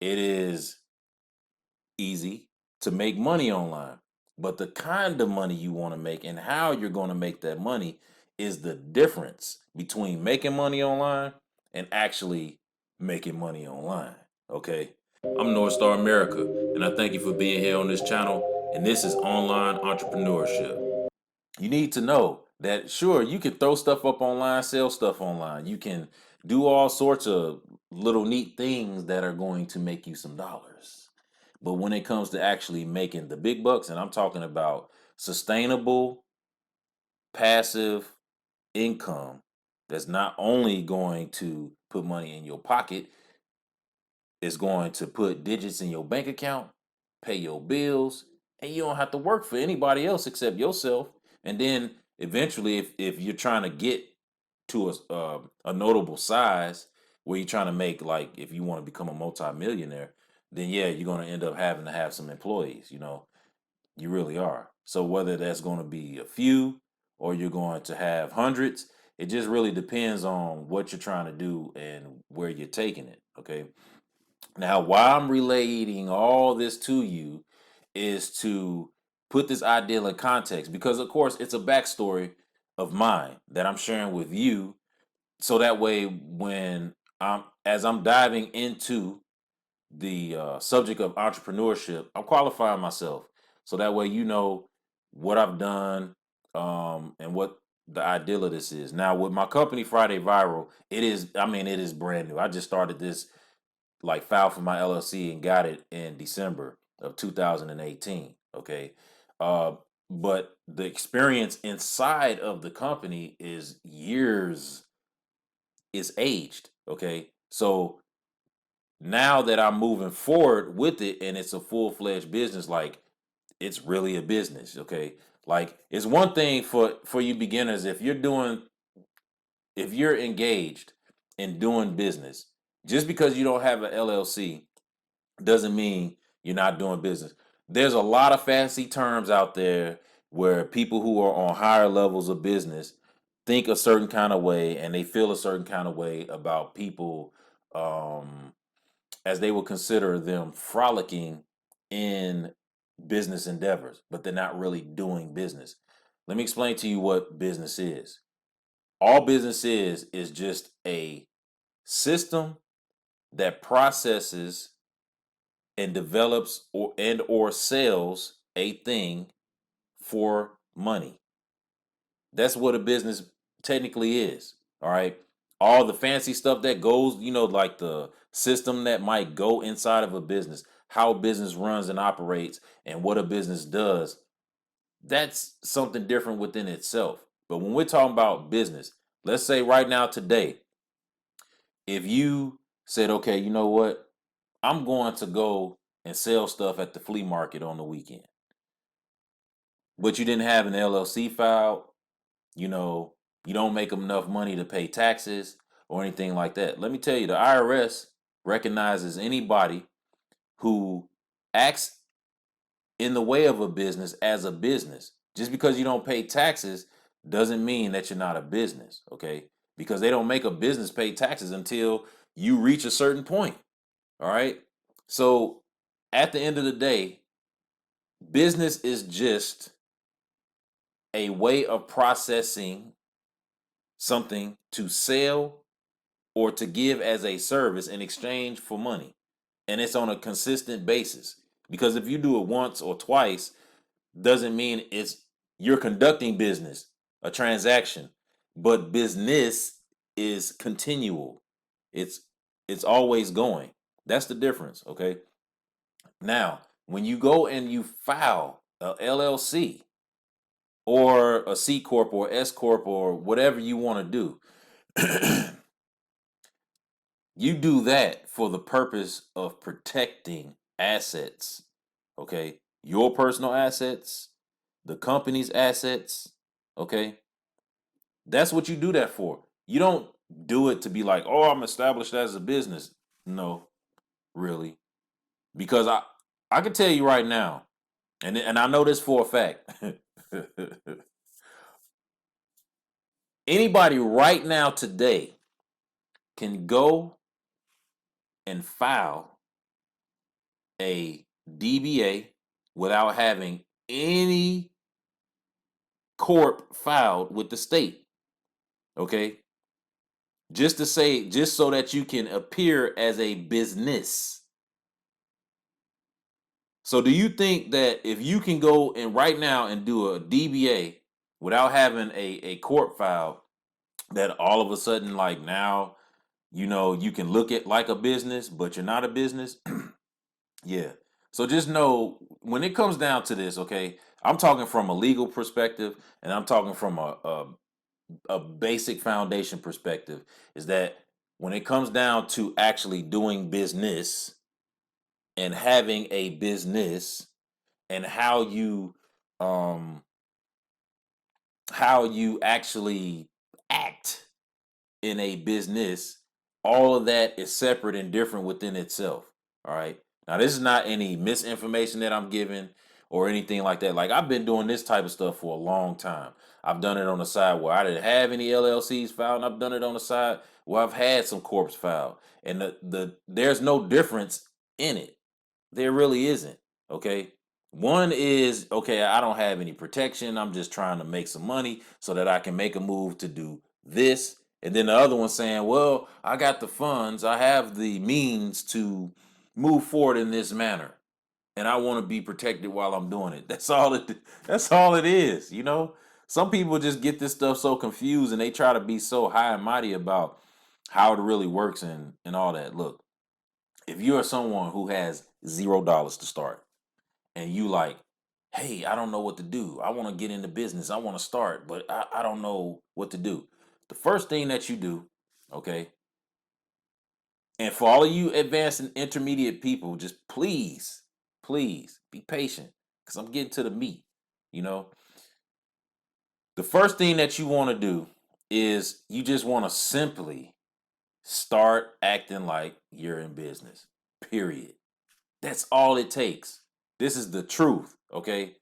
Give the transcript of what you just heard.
It is easy to make money online. But the kind of money you want to make and how you're going to make that money is the difference between making money online and actually making money online. Okay. I'm North Star America, and I thank you for being here on this channel. And this is Online Entrepreneurship. You need to know that sure, you can throw stuff up online, sell stuff online. You can do all sorts of little neat things that are going to make you some dollars. But when it comes to actually making the big bucks, and I'm talking about sustainable, passive income that's not only going to put money in your pocket, it's going to put digits in your bank account, pay your bills, and you don't have to work for anybody else except yourself. And then eventually, if you're trying to get to a notable size where you're trying to make, like, if you want to become a multimillionaire, then yeah, you're going to end up having to have some employees. You really are. So whether that's going to be a few or you're going to have hundreds, it just really depends on what you're trying to do and where you're taking it. Okay. Now, why I'm relating all this to you is to put this idea in context because, of course, it's a backstory of mine that I'm sharing with you. So that way, as I'm diving into the subject of entrepreneurship, I'm qualifying myself. So that way, you know what I've done and what the ideal of this is. Now, with my company, Friday Viral, it is brand new. I just started this, like, filed for my LLC and got it in December of 2018. Okay. Uh, but the experience inside of the company is years, is aged. Okay. So now that I'm moving forward with it and it's a full-fledged business, like, it's really a business. Okay. Like, it's one thing for you beginners, if you're engaged in doing business, just because you don't have an LLC doesn't mean you're not doing business. There's a lot of fancy terms out there where people who are on higher levels of business think a certain kind of way and they feel a certain kind of way about people, um, as they would consider them frolicking in business endeavors, but they're not really doing business. Let me explain to you what business is. All business is just a system that processes and develops or sells a thing for money. That's what a business technically is. All right. All the fancy stuff that goes, like the system that might go inside of a business, how a business runs and operates, and what a business does, that's something different within itself. But when we're talking about business, let's say right now, today, if you said, okay, you know what? I'm going to go and sell stuff at the flea market on the weekend, but you didn't have an LLC filed, you know, you don't make enough money to pay taxes or anything like that. Let me tell you, the IRS recognizes anybody who acts in the way of a business as a business. Just because you don't pay taxes doesn't mean that you're not a business, okay? Because they don't make a business pay taxes until you reach a certain point, all right? So at the end of the day, business is just a way of processing something to sell or to give as a service in exchange for money. And it's on a consistent basis. Because if you do it once or twice, doesn't mean you're conducting business, a transaction. But business is continual. It's it's always going. That's the difference, okay? Now, when you go and you file a LLC or a C corp or S corp or whatever you want to do, you do that for the purpose of protecting assets. Okay? Your personal assets, the company's assets, okay? That's what you do that for. You don't do it to be like, "Oh, I'm established as a business." No, really. Because I can tell you right now, and I know this for a fact. Anybody right now today can go and file a DBA without having any corp filed with the state. Okay. Just so that you can appear as a business. So do you think that if you can go and right now and do a DBA without having a court file, that all of a sudden, like now, you can look at like a business, but you're not a business? Yeah. So just know when it comes down to this, okay, I'm talking from a legal perspective and I'm talking from a basic foundation perspective, is that when it comes down to actually doing business and having a business and um how you actually act in a business, all of that is separate and different within itself. All right. Now, this is not any misinformation that I'm giving or anything like that. Like, I've been doing this type of stuff for a long time. I've done it on the side where I didn't have any LLCs filed, and I've done it on the side where I've had some corps filed. And there's no difference in it. There really isn't. Okay. One is, okay, I don't have any protection. I'm just trying to make some money so that I can make a move to do this. And then the other one saying, well, I got the funds, I have the means to move forward in this manner. And I want to be protected while I'm doing it. That's all it is. Some people just get this stuff so confused and they try to be so high and mighty about how it really works and all that. Look, if you are someone who has $0 to start and you like, hey, I don't know what to do. I want to get into business. I want to start, but I don't know what to do. The first thing that you do, okay, and for all of you advanced and intermediate people, just please be patient because I'm getting to the meat. You know, the first thing that you want to do is you just want to simply start acting like you're in business, period. That's all it takes. This is the truth, okay?